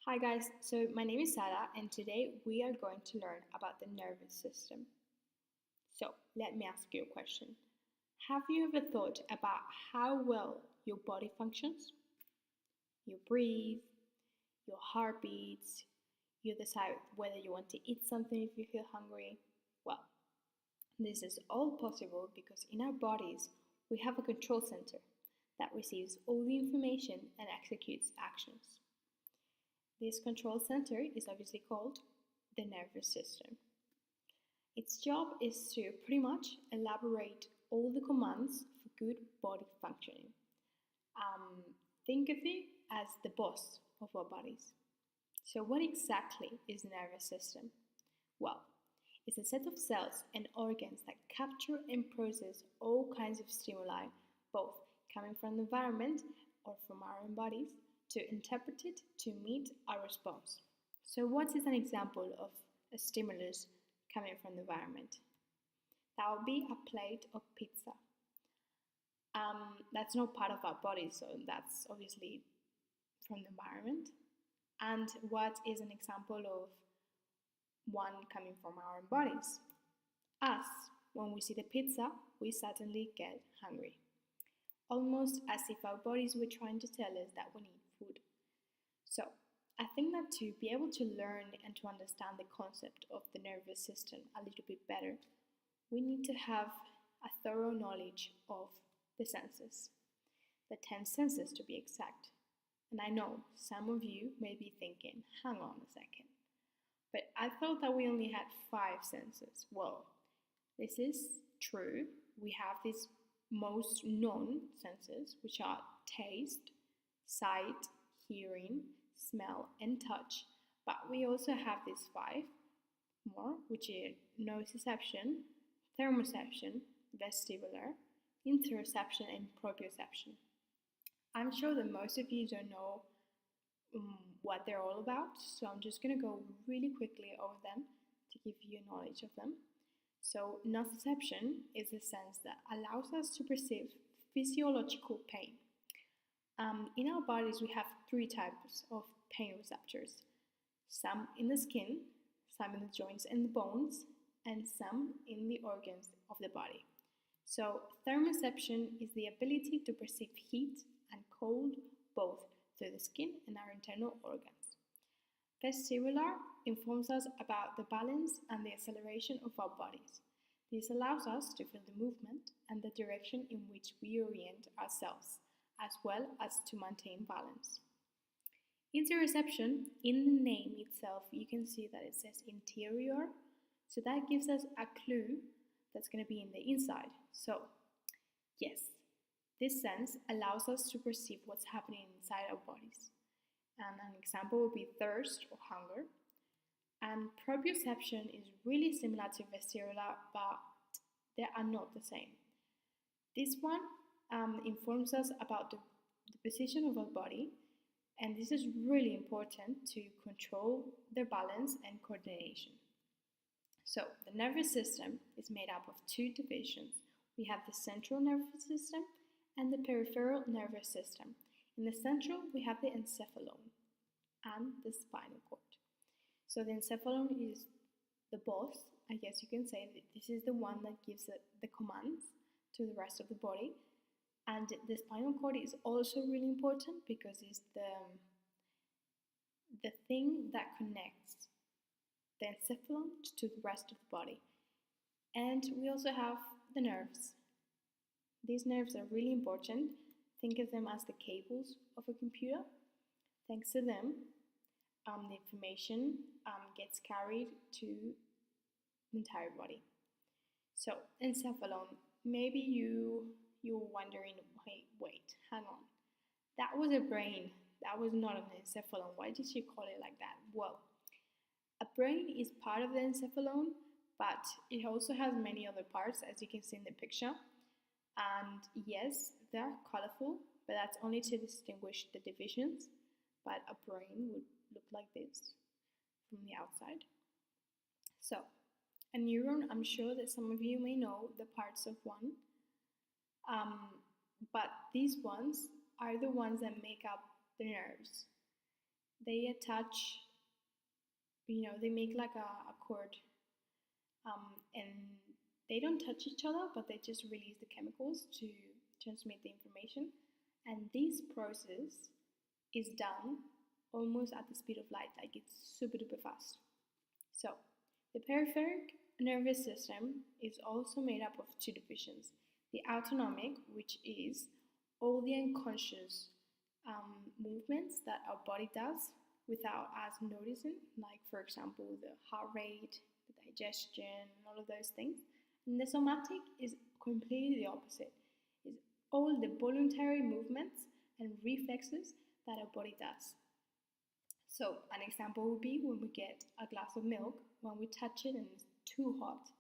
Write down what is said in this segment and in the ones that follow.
Hi guys, so my name is Sarah and today we are going to learn about the nervous system. So let me ask you a question. Have you ever thought about how well your body functions? You breathe, your heart beats, you decide whether you want to eat something if you feel hungry. Well, this is all possible because in our bodies we have a control center that receives all the information and executes actions. This control center is obviously called the nervous system. Its job is to pretty much elaborate all the commands for good body functioning. Um, think of it as the boss of our bodies. So, what exactly is the nervous system? Well, it's a set of cells and organs that capture and process all kinds of stimuli, both coming from the environment or from our own bodies, to interpret it to meet our response. So, what is an example of a stimulus coming from the environment? That would be a plate of pizza. That's not part of our body, so that's obviously from the environment. And what is an example of one coming from our own bodies? Us. When we see the pizza, we suddenly get hungry, almost as if our bodies were trying to tell us that we need food. So, I think that to be able to learn and to understand the concept of the nervous system a little bit better, we need to have a thorough knowledge of the senses, the 10 senses to be exact. And I know some of you may be thinking, hang on a second, but I thought that we only had 5 senses. Well, this is true. We have these most known senses, which are taste, sight, hearing, smell, and touch. But we also have these 5 more, which are nociception, thermoception, vestibular, interoception, and proprioception. I'm sure that most of you don't know what they're all about, so I'm just going to go really quickly over them to give you knowledge of them. So, nociception is the sense that allows us to perceive physiological pain. In our bodies, we have 3 types of pain receptors, some in the skin, some in the joints and the bones, and some in the organs of the body. So, thermoception is the ability to perceive heat and cold both through the skin and our internal organs. Vestibular informs us about the balance and the acceleration of our bodies. This allows us to feel the movement and the direction in which we orient ourselves, as well as to maintain balance. Interoception, in the name itself, you can see that it says interior, so that gives us a clue that's going to be in the inside. So, yes, this sense allows us to perceive what's happening inside our bodies. And an example would be thirst or hunger. And proprioception is really similar to vestibular, but they are not the same. This one informs us about the position of our body, and this is really important to control their balance and coordination. So, the nervous system is made up of 2 divisions. We have the central nervous system and the peripheral nervous system. In the central, we have the encephalon and the spinal cord. So, the encephalon is the boss, I guess you can say. This is the one that gives the commands to the rest of the body. And the spinal cord is also really important because it's the thing that connects the encephalon to the rest of the body. And we also have the nerves. These nerves are really important. Think of them as the cables of a computer. Thanks to them, the information gets carried to the entire body. So, encephalon. Maybe you're wondering, wait, hang on. That was a brain. That was not an encephalon. Why did she call it like that? Well, a brain is part of the encephalon, but it also has many other parts, as you can see in the picture. And yes, they're colorful, but that's only to distinguish the divisions. But a brain would look like this from the outside. So, a neuron, I'm sure that some of you may know the parts of one, but these ones are the ones that make up the nerves. they attach, they make like a cord, and they don't touch each other, but they just release the chemicals to transmit the information. And this process is done almost at the speed of light, like it's super duper fast. So, the peripheric nervous system is also made up of two divisions: the autonomic, which is all the unconscious movements that our body does without us noticing, like, for example, the heart rate, the digestion, all of those things. And the somatic is completely the opposite. It's all the voluntary movements and reflexes that our body does. So, an example would be when we get a glass of milk, when we touch it and it's too hot.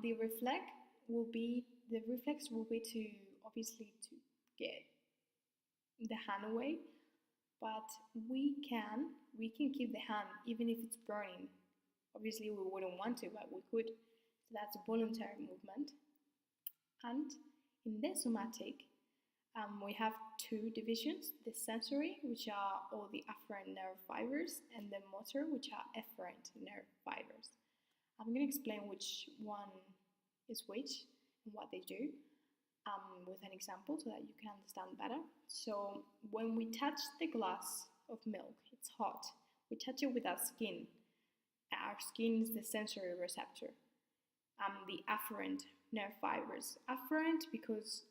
The reflex will be to obviously to get the hand away, but we can keep the hand even if it's burning. Obviously, we wouldn't want to, but we could. So that's a voluntary movement. And in the somatic, we have two divisions: the sensory, which are all the afferent nerve fibers, and the motor, which are efferent nerve fibers. I'm going to explain which one is which and what they do with an example so that you can understand better. So when we touch the glass of milk, it's hot. We touch it with our skin. Our skin is the sensory receptor. The afferent nerve fibers. Afferent because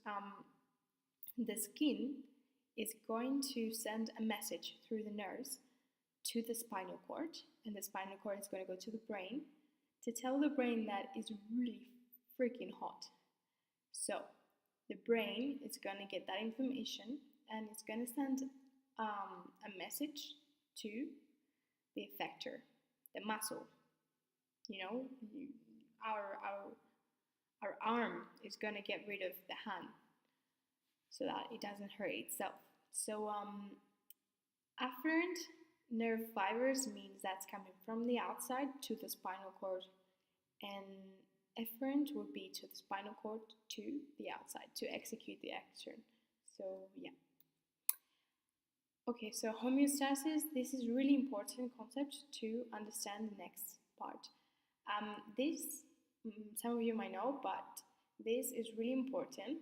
the skin is going to send a message through the nerves to the spinal cord, and the spinal cord is going to go to the brain to tell the brain that it's really freaking hot. So the brain is going to get that information and it's going to send a message to the effector, the muscle. Our arm is going to get rid of the hand so that it doesn't hurt itself. So afferent nerve fibers means that's coming from the outside to the spinal cord, and efferent would be to the spinal cord to the outside to execute the action. So yeah. Okay, so homeostasis, this is really important concept to understand the next part. Some of you might know, but this is really important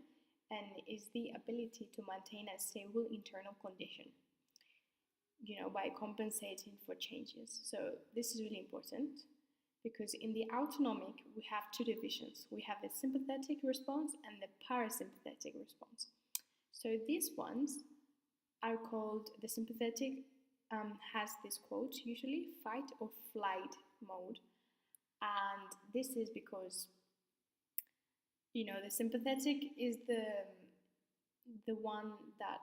and is the ability to maintain a stable internal condition, by compensating for changes. So this is really important because in the autonomic, we have two divisions. We have the sympathetic response and the parasympathetic response. So these ones are called, the sympathetic has this quote, usually fight or flight mode. And this is because, the sympathetic is the one that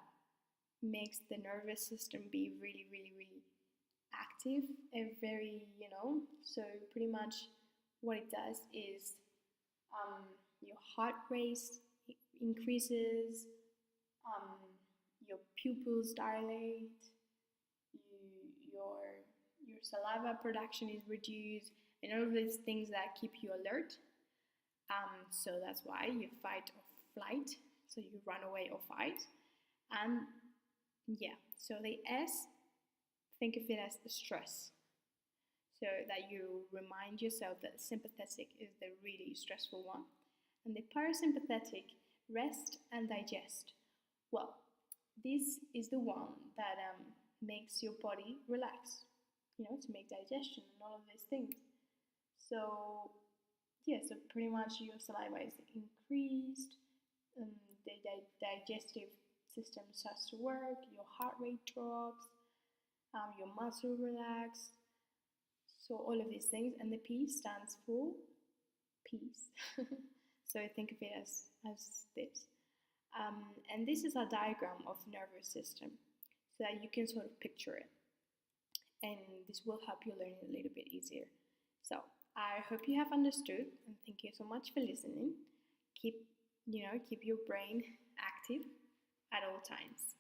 makes the nervous system be really, really, really active and very, so pretty much what it does is your heart rate increases, your pupils dilate, your saliva production is reduced, and all of these things that keep you alert. So that's why you fight or flight, so you run away or fight. And yeah, so the S, think of it as the stress, so that you remind yourself that sympathetic is the really stressful one. And the parasympathetic, rest and digest. Well, this is the one that makes your body relax, to make digestion and all of these things. So yeah, so pretty much your saliva is increased, the digestive system starts to work, your heart rate drops, your muscle relax. So all of these things, and the P stands for peace. So think of it as this. And this is a diagram of the nervous system so that you can sort of picture it. And this will help you learn it a little bit easier. So I hope you have understood, and thank you so much for listening. Keep your brain active at all times.